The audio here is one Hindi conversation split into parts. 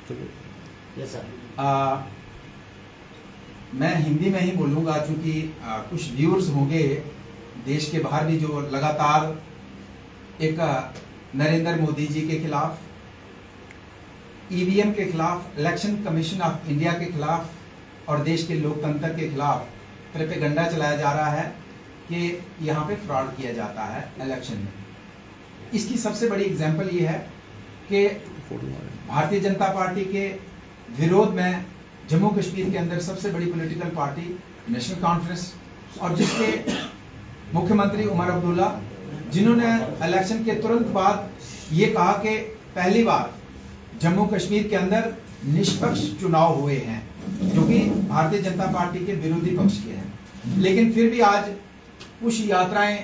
Yes sir. मैं हिंदी में ही बोलूँगा क्योंकि कुछ व्यूअर्स होंगे देश के बाहर भी जो लगातार एक नरेंद्र मोदी जी के खिलाफ, ईवीएम के खिलाफ, इलेक्शन कमीशन ऑफ इंडिया के खिलाफ और देश के लोकतंत्र के खिलाफ प्रोपेगेंडा चलाया जा रहा है कि यहाँ पे फ्रॉड किया जाता है इलेक्शन में। इसकी सबसे बड़ी एग्जांपल ये है कि भारतीय जनता पार्टी के विरोध में जम्मू कश्मीर के अंदर सबसे बड़ी पॉलिटिकल पार्टी नेशनल कॉन्फ्रेंस और जिसके मुख्यमंत्री उमर अब्दुल्ला, जिन्होंने इलेक्शन के तुरंत बाद ये कहा कि पहली बार जम्मू कश्मीर के अंदर निष्पक्ष चुनाव हुए हैं, जो कि भारतीय जनता पार्टी के विरोधी पक्ष के हैं। लेकिन फिर भी आज कुछ यात्राएं,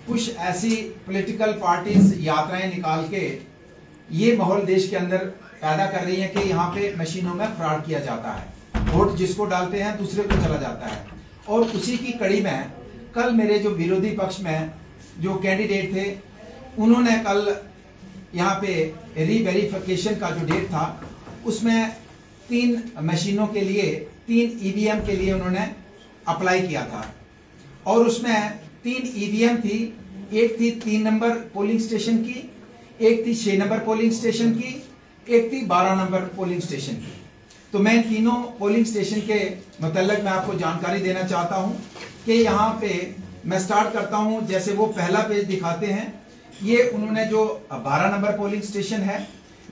कुछ ऐसी पॉलिटिकल पार्टीज यात्राएं निकाल के ये माहौल देश के अंदर पैदा कर रही है कि यहाँ पे मशीनों में फ्रॉड किया जाता है, वोट जिसको डालते हैं दूसरे को चला जाता है। और उसी की कड़ी में कल मेरे जो विरोधी पक्ष में जो कैंडिडेट थे, उन्होंने कल यहाँ पे रीवेरिफिकेशन का जो डेट था उसमें 3 मशीनों के लिए, 3 ईवीएम के लिए उन्होंने अप्लाई किया था और उसमें 3 ईवीएम थी। एक थी 3 नंबर पोलिंग स्टेशन की, एक थी 6 नंबर पोलिंग स्टेशन की, एक थी 12 नंबर पोलिंग स्टेशन की। तो मैं तीनों पोलिंग स्टेशन के मतलब मैं आपको जानकारी देना चाहता हूं कि यहाँ पे मैं स्टार्ट करता हूं। जैसे वो पहला पेज दिखाते हैं, ये उन्होंने जो 12 नंबर पोलिंग स्टेशन है,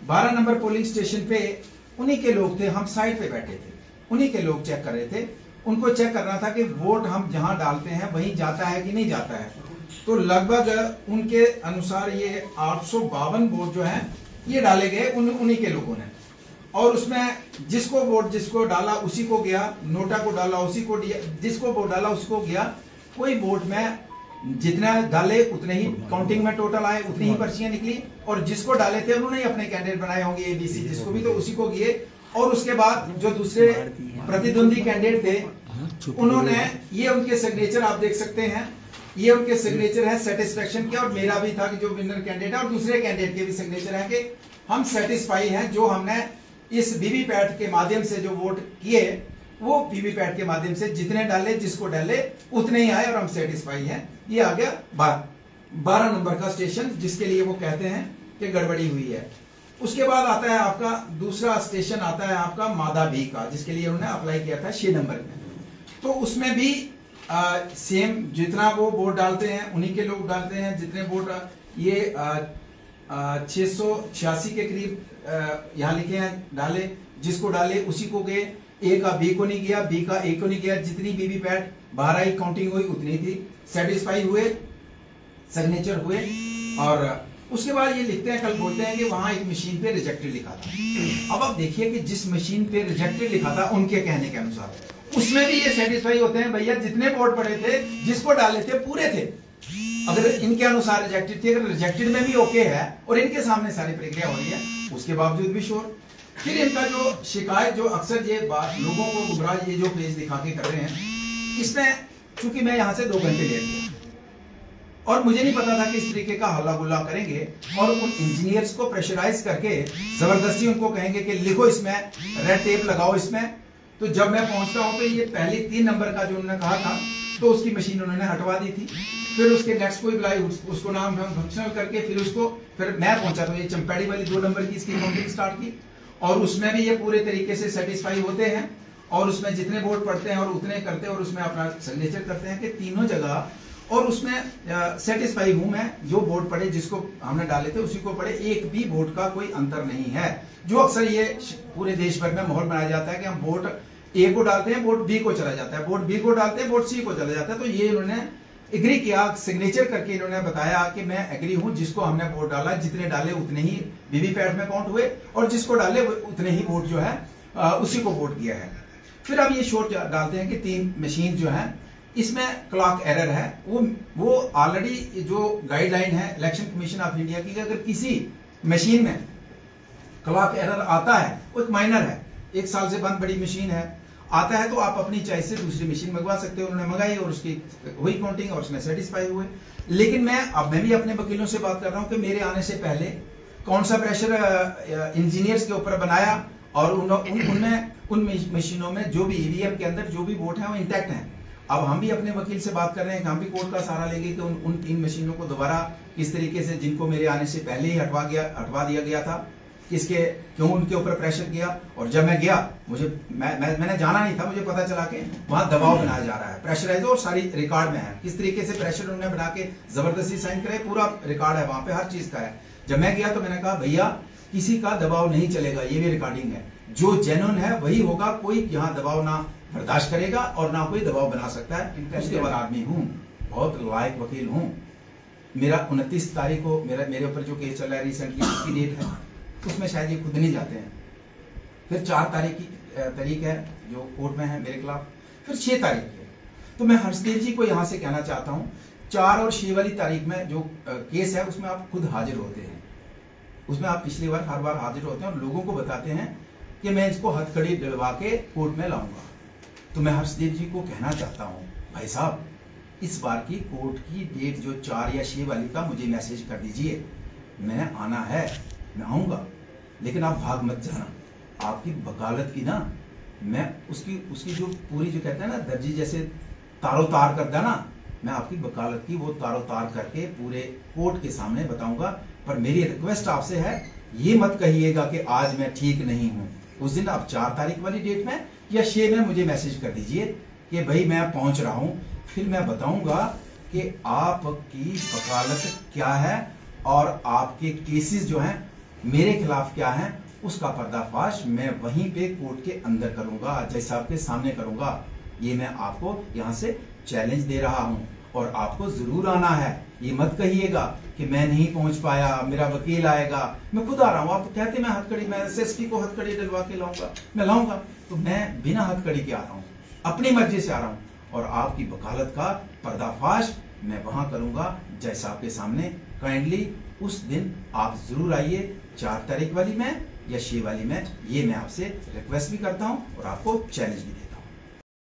12 नंबर पोलिंग स्टेशन पे उन्हीं के लोग थे, हम साइड पे बैठे थे, उन्हीं के लोग चेक कर रहे थे। उनको चेक करना था कि वोट हम जहां डालते हैं वहीं जाता है कि नहीं जाता है। तो लगभग उनके अनुसार ये 852 वोट जो है ये डाले गए उन्हीं के लोगों ने। और उसमें जिसको वोट जिसको डाला उसी को गया, नोटा को डाला उसी को दिया, जिसको वोट डाला उसको गया। कोई वोट में जितना डाले उतने ही काउंटिंग में टोटल आए, उतनी ही पर्चियां निकली। और जिसको डाले थे उन्होंने ही अपने कैंडिडेट बनाए होंगे एबीसी, जिसको भी, तो उसी को गए। और उसके बाद जो दूसरे प्रतिद्वंदी कैंडिडेट थे उन्होंने, ये उनके सिग्नेचर आप देख सकते हैं, ये उनके सिग्नेचर है सेटिस्फेक्शन के, और मेरा भी था कि जो विनर कैंडिडेट है, और दूसरे कैंडिडेट के भी सिग्नेचर है कि हम सेटिस्फाई हैं, जो हमने इस वीवीपैट के माध्यम से जो वोट किए वो वीवीपैट के माध्यम से जितने डाले, जिसको डाले उतने ही आए और हम सेटिस्फाई हैं। ये आ गया 12 नंबर का स्टेशन, जिसके लिए वो कहते हैं कि गड़बड़ी हुई है। उसके बाद आता है आपका दूसरा स्टेशन, आता है आपका मादा भी का, जिसके लिए उन्होंने अप्लाई किया था 6 नंबर में। तो उसमें भी सेम जितना वो वोट डालते हैं उन्हीं के लोग डालते हैं जितने वोट, ये 686 के करीब यहाँ लिखे हैं डाले, जिसको डाले उसी को गए। ए का बी को नहीं गया, बी का ए को नहीं गया। जितनी वीवीपैट बाहर आई काउंटिंग हुई उतनी थी, सेटिस्फाई हुए, सिग्नेचर हुए। और उसके बाद ये लिखते हैं, कल बोलते हैं कि वहां एक मशीन पे रिजेक्टेड लिखा था। अब आप देखिए कि जिस मशीन पे रिजेक्टेड लिखा था उनके कहने के अनुसार उसमें भी ये सेटिस्फाई होते हैं, भैया जितने वोट पड़े थे जिसको डाले थे पूरे थे। अगर इनके अनुसार रिजेक्टेड थी, अगर रिजेक्टेड में भी ओके है और इनके सामने सारी प्रक्रिया हो रही है, उसके बावजूद भी शोर। फिर इनका जो शिकायत, जो अक्सर ये बात लोगों को गुमराह, ये जो पेज दिखा के कर रहे हैं, इसमें चूंकि मैं यहां से 2 घंटे लेट गया और मुझे नहीं पता था कि इस तरीके का हल्ला गुल्ला करेंगे और उन इंजीनियर्स को प्रेशराइज करके जबरदस्ती उनको कहेंगे कि लिखो इसमें, रेड टेप लगाओ इसमें। तो जब मैं पहुंचता हूं तो ये पहली 3 नंबर का जो उन्होंने कहा था, तो उसकी मशीन उन्होंने हटवा दी थी। फिर उसके नेक्स्ट को बुलाई, उसको नाम फंक्शनल करके फिर मैं पहुंचा तो ये चंपेड़ी वाली 2 नंबर की इसकी काउंटिंग स्टार्ट की। और उसमें भी ये पूरे तरीके से सेटिस्फाई होते हैं और उसमें जितने वोट पड़ते हैं और उतने करते हैं और उसमें अपना सिग्नेचर करते हैं कि तीनों जगह। और उसमें सेटिस्फाई हूं मैं, जो वोट पड़े जिसको हमने डाले थे उसी को पड़े, एक भी वोट का कोई अंतर नहीं है। जो अक्सर ये पूरे देश भर में माहौल बनाया जाता है कि हम वोट ए को डालते हैं, वोट बी को चला जाता है, वोट बी को डालते हैं, वोट सी को चला जाता है। तो ये इन्होंने एग्री किया, सिग्नेचर करके इन्होंने बताया कि मैं एग्री हूं, जिसको हमने वोट डाला, जितने डाले उतने ही वीवीपैट में काउंट हुए और जिसको डाले उतने ही वोट जो है उसी को वोट किया है। फिर अब ये शोर डालते हैं कि 3 मशीन जो है इसमें क्लॉक एरर है। वो ऑलरेडी जो गाइडलाइन है इलेक्शन कमीशन ऑफ इंडिया की, अगर किसी मशीन में क्लॉक एरर आता है, वो एक माइनर है, 1 साल से बंद बड़ी मशीन है, आता है तो आप अपनी चॉइस से दूसरी मशीन मंगवा सकते हो। उन्होंने मंगाई और उसकी हुई काउंटिंग और उसमें सेटिस्फाई हुए। लेकिन मैं भी अपने वकीलों से बात कर रहा हूं कि मेरे आने से पहले कौन सा प्रेशर इंजीनियर्स के ऊपर बनाया और उन मशीनों में जो भी ईवीएम के अंदर जो भी वोट है वो इंटैक्ट हैं। अब हम भी अपने वकील से बात कर रहे हैं कि हम भी कोर्ट का सहारा लेंगे कि उन 3 मशीनों को दोबारा किस तरीके से, जिनको मेरे आने से पहले ही हटवा दिया गया था, किसके क्यों उनके ऊपर प्रेशर किया। और जब मैं गया, मैंने जाना नहीं था, मुझे पता चला कि वहां दबाव बनाया जा रहा है, प्रेशराइज, और सारी रिकॉर्ड में है किस तरीके से प्रेशर उन्होंने बना के जबरदस्ती साइन करे, पूरा रिकॉर्ड है वहां पे, हर चीज का है। जब मैं गया तो मैंने कहा भैया किसी का दबाव नहीं चलेगा, ये भी रिकॉर्डिंग है, जो जेन्युइन है वही होगा, कोई यहाँ दबाव ना बर्दाश्त करेगा और ना कोई दबाव बना सकता है। उसके बाद आदमी हूँ, बहुत लायक वकील हूँ। मेरा 29 तारीख को मेरे ऊपर जो केस चल रहा है रिसेंटली, उसकी डेट है, उसमें शायद ये खुद नहीं जाते हैं। फिर 4 तारीख है जो कोर्ट में है मेरे खिलाफ, फिर 6 तारीख है। तो मैं हर्षदेव जी को यहाँ से कहना चाहता हूँ, 4 और 6 वाली तारीख में जो केस है उसमें आप खुद हाजिर होते हैं, उसमें आप पिछली बार हर बार हाजिर होते हैं और लोगों को बताते हैं कि मैं इसको हथकड़ी दिलवा के कोर्ट में लाऊंगा। तो मैं हर्षदेव जी को कहना चाहता हूँ, भाई साहब इस बार की कोर्ट की डेट जो 4 या 6 वाली का मुझे मैसेज कर दीजिए, मैंने आना है, मैं आऊँगा, लेकिन आप भाग मत जाना। आपकी वकालत की ना, मैं उसकी जो पूरी जो कहते हैं ना दर्जी जैसे तारो तार कर देना, मैं आपकी वकालत की वो तारो तार करके पूरे कोर्ट के सामने बताऊंगा। पर मेरी रिक्वेस्ट आपसे है, ये मत कहिएगा कि आज मैं ठीक नहीं हूँ। उस दिन आप 4 तारीख वाली डेट में या 6 में मुझे मैसेज कर दीजिए कि भाई मैं पहुंच रहा हूँ, फिर मैं बताऊंगा कि आपकी वकालत क्या है और आपके केसेस जो हैं मेरे खिलाफ क्या हैं, उसका पर्दाफाश मैं वहीं पे कोर्ट के अंदर करूंगा, जज साहब के सामने करूंगा। ये मैं आपको यहाँ से चैलेंज दे रहा हूँ और आपको जरूर आना है। ये मत कहिएगा कि मैं नहीं पहुंच पाया, मेरा वकील आएगा, मैं खुद आ रहा हूँ। आप कहते मैं हथकड़ी, मैं एसएसपी को हथकड़ी दिलवा के लाऊंगा, मैं लाऊंगा, तो मैं बिना हथकड़ी के आ रहा हूँ, अपनी मर्जी से आ रहा हूँ और आपकी वकालत का पर्दाफाश मैं वहां करूंगा जज साहब के सामने। काइंडली उस दिन आप जरूर आइए, 4 तारीख वाली में या 6 वाली में, ये मैं आपसे रिक्वेस्ट भी करता हूं और आपको चैलेंज भी देता हूं।